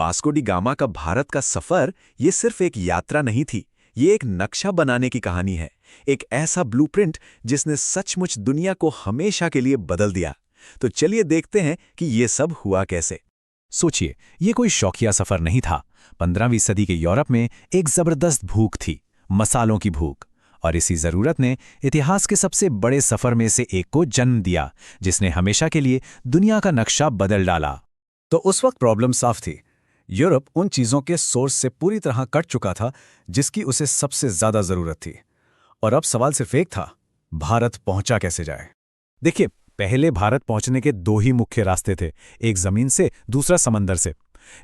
Vasco D gamma का भारत का सफर ये सिर्फ एक यात्रा नहीं थी, ये एक नक्शा बनाने की कहानी है। एक ऐसा ब्लूप्रिंट जिसने सचमुच दुनिया को हमेशा के लिए बदल दिया। तो चलिए देखते हैं कि ये सब हुआ कैसे। सोचिए, ये कोई शौकिया सफर नहीं था। 15वीं सदी के यूरोप में एक जबरदस्त भूख थी, मसालों की भूख। और इसी जरूरत ने इतिहास के सबसे बड़े सफर में से एक को जन्म दिया, जिसने हमेशा के लिए दुनिया का नक्शा बदल डाला। तो उस वक्त प्रॉब्लम साफ थी। यूरोप उन चीज़ों के सोर्स से पूरी तरह कट चुका था जिसकी उसे सबसे ज़्यादा ज़रूरत थी। और अब सवाल सिर्फ एक था, भारत पहुंचा कैसे जाए। देखिए, पहले भारत पहुंचने के दो ही मुख्य रास्ते थे, एक जमीन से, दूसरा समंदर से।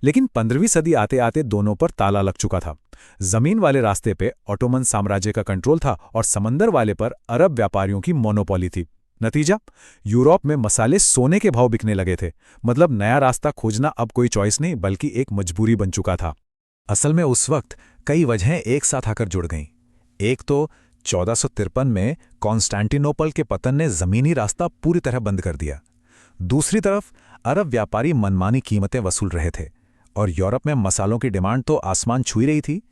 लेकिन 15वीं सदी आते आते दोनों पर ताला लग चुका था। जमीन वाले रास्ते पे ऑटोमन साम्राज्य का कंट्रोल था और समंदर वाले पर अरब व्यापारियों की मोनोपोली थी। नतीजा, यूरोप में मसाले सोने के भाव बिकने लगे थे। मतलब नया रास्ता खोजना अब कोई चॉइस नहीं बल्कि एक मजबूरी बन चुका था। असल में उस वक्त कई वजहें एक साथ आकर जुड़ गईं। एक तो 1453 में कॉन्स्टेंटिनोपल के पतन ने जमीनी रास्ता पूरी तरह बंद कर दिया। दूसरी तरफ अरब व्यापारी मनमानी कीमतें वसूल रहे थे और यूरोप में मसालों की डिमांड तो आसमान छू रही थी।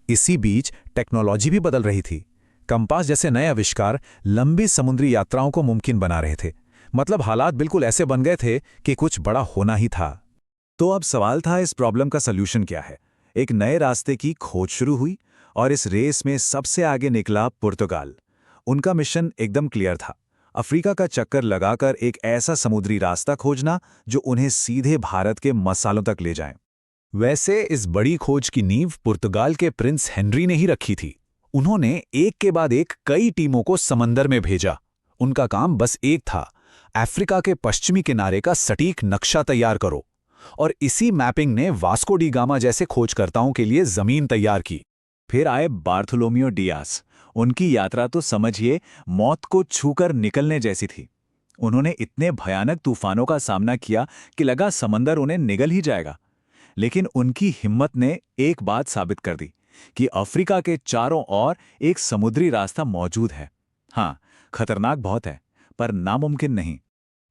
इसी बीच टेक्नोलॉजी भी बदल रही थी। कंपास जैसे नए आविष्कार लंबी समुद्री यात्राओं को मुमकिन बना रहे थे। मतलब हालात बिल्कुल ऐसे बन गए थे कि कुछ बड़ा होना ही था। तो अब सवाल था, इस प्रॉब्लम का सल्यूशन क्या है। एक नए रास्ते की खोज शुरू हुई और इस रेस में सबसे आगे निकला पुर्तगाल। उनका मिशन एकदम क्लियर था, अफ्रीका का चक्कर लगाकर एक ऐसा समुद्री रास्ता खोजना जो उन्हें सीधे भारत के मसालों तक ले जाए। वैसे इस बड़ी खोज की नींव पुर्तगाल के प्रिंस हेनरी ने ही रखी थी। उन्होंने एक के बाद एक कई टीमों को समंदर में भेजा। उनका काम बस एक था, अफ्रीका के पश्चिमी किनारे का सटीक नक्शा तैयार करो। और इसी मैपिंग ने वास्को डी गामा जैसे खोजकर्ताओं के लिए जमीन तैयार की। फिर आए बार्थोलोम्यू डियास। उनकी यात्रा तो समझिए मौत को छूकर निकलने जैसी थी। उन्होंने इतने भयानक तूफानों का सामना किया कि लगा समंदर उन्हें निगल ही जाएगा। लेकिन उनकी हिम्मत ने एक बात साबित कर दी कि अफ्रीका के चारों ओर एक समुद्री रास्ता मौजूद है। हाँ, खतरनाक बहुत है, पर नामुमकिन नहीं।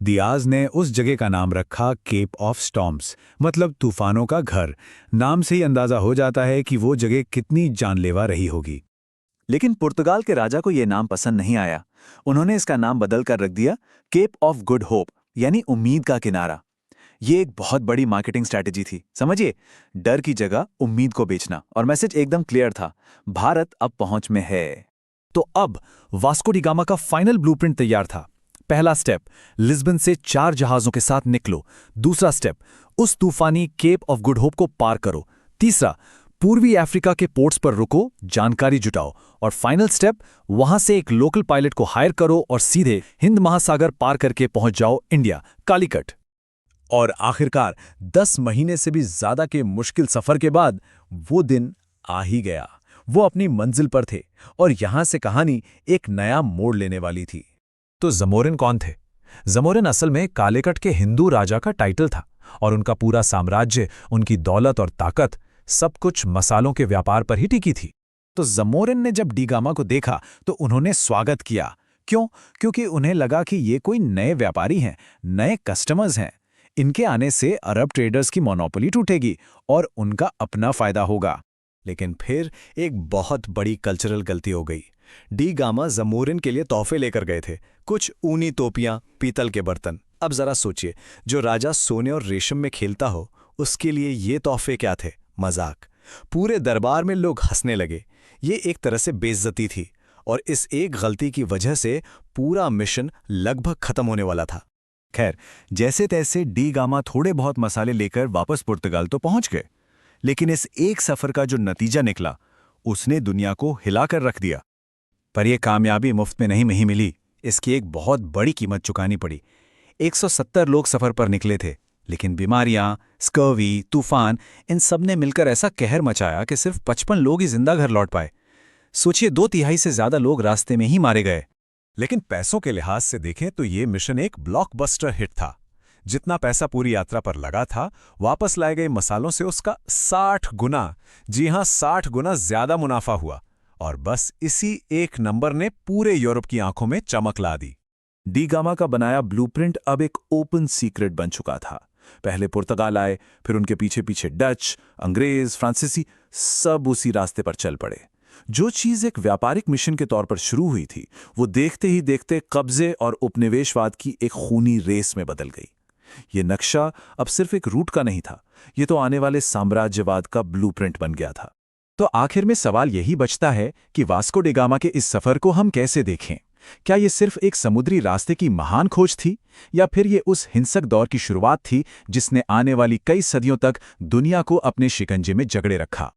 दियाज ने उस जगह का नाम रखा केप ऑफ स्टॉर्म्स, मतलब तूफानों का घर। नाम से ही अंदाजा हो जाता है कि वो जगह कितनी जानलेवा रही होगी। लेकिन पुर्तगाल के राजा को यह नाम पसंद नहीं आया। उन्होंने इसका नाम बदलकर रख दिया केप ऑफ गुड होप, यानी उम्मीद का किनारा। ये एक बहुत बड़ी मार्केटिंग स्ट्रैटेजी थी। समझिए, डर की जगह उम्मीद को बेचना। और मैसेज एकदम क्लियर था, भारत अब पहुंच में है। तो अब वास्को डी गामा का फाइनल ब्लूप्रिंट तैयार था। पहला स्टेप, लिस्बन से 4 जहाजों के साथ निकलो। दूसरा स्टेप, उस तूफानी केप ऑफ गुड होप को पार करो। तीसरा, पूर्वी अफ्रीका के पोर्ट्स पर रुको, जानकारी जुटाओ। और फाइनल स्टेप, वहां से एक लोकल पायलट को हायर करो और सीधे हिंद महासागर पार करके पहुंच जाओ इंडिया, कालीकट। और आखिरकार 10 महीने से भी ज्यादा के मुश्किल सफर के बाद वो दिन आ ही गया। वो अपनी मंजिल पर थे और यहां से कहानी एक नया मोड़ लेने वाली थी। तो जमोरिन कौन थे? जमोरिन असल में कालीकट के हिंदू राजा का टाइटल था और उनका पूरा साम्राज्य, उनकी दौलत और ताकत, सब कुछ मसालों के व्यापार पर ही टिकी थी। तो जमोरिन ने जब डी गामा को देखा तो उन्होंने स्वागत किया। क्यों? क्योंकि उन्हें लगा कि ये कोई नए व्यापारी हैं, नए कस्टमर्स हैं। इनके आने से अरब ट्रेडर्स की मोनोपोली टूटेगी और उनका अपना फायदा होगा। लेकिन फिर एक बहुत बड़ी कल्चरल गलती हो गई। डी गामा जमोरिन के लिए तोहफे लेकर गए थे, कुछ ऊनी टोपियां, पीतल के बर्तन। अब जरा सोचिए, जो राजा सोने और रेशम में खेलता हो, उसके लिए ये तोहफे क्या थे? मजाक। पूरे दरबार में लोग हंसने लगे। ये एक तरह से बेइज्जती थी और इस एक गलती की वजह से पूरा मिशन लगभग खत्म होने वाला था। खैर, जैसे तैसे डी गामा थोड़े बहुत मसाले लेकर वापस पुर्तगाल तो पहुंच गए। लेकिन इस एक सफर का जो नतीजा निकला, उसने दुनिया को हिलाकर रख दिया। पर यह कामयाबी मुफ्त में नहीं मिली। इसकी एक बहुत बड़ी कीमत चुकानी पड़ी। 170 लोग सफर पर निकले थे, लेकिन बीमारियां, स्कर्वी, तूफान, इन सब ने मिलकर ऐसा कहर मचाया कि सिर्फ 55 लोग ही जिंदा घर लौट पाए। सोचिए, 2/3 से ज्यादा लोग रास्ते में ही मारे गए। लेकिन पैसों के लिहाज से देखें तो ये मिशन एक ब्लॉकबस्टर हिट था। जितना पैसा पूरी यात्रा पर लगा था, वापस लाए गए मसालों से उसका 60 गुना, जी हां 60 गुना ज्यादा मुनाफा हुआ। और बस इसी एक नंबर ने पूरे यूरोप की आंखों में चमक ला दी। डी गामा का बनाया ब्लूप्रिंट अब एक ओपन सीक्रेट बन चुका था। पहले पुर्तगाल आए, फिर उनके पीछे पीछे डच, अंग्रेज, फ्रांसीसी, सब उसी रास्ते पर चल पड़े। जो चीज़ एक व्यापारिक मिशन के तौर पर शुरू हुई थी, वो देखते ही देखते कब्जे और उपनिवेशवाद की एक खूनी रेस में बदल गई। ये नक्शा अब सिर्फ एक रूट का नहीं था, ये तो आने वाले साम्राज्यवाद का ब्लूप्रिंट बन गया था। तो आखिर में सवाल यही बचता है कि वास्को डी गामा के इस सफर को हम कैसे देखें? क्या ये सिर्फ एक समुद्री रास्ते की महान खोज थी, या फिर ये उस हिंसक दौर की शुरुआत थी जिसने आने वाली कई सदियों तक दुनिया को अपने शिकंजे में जकड़े रखा?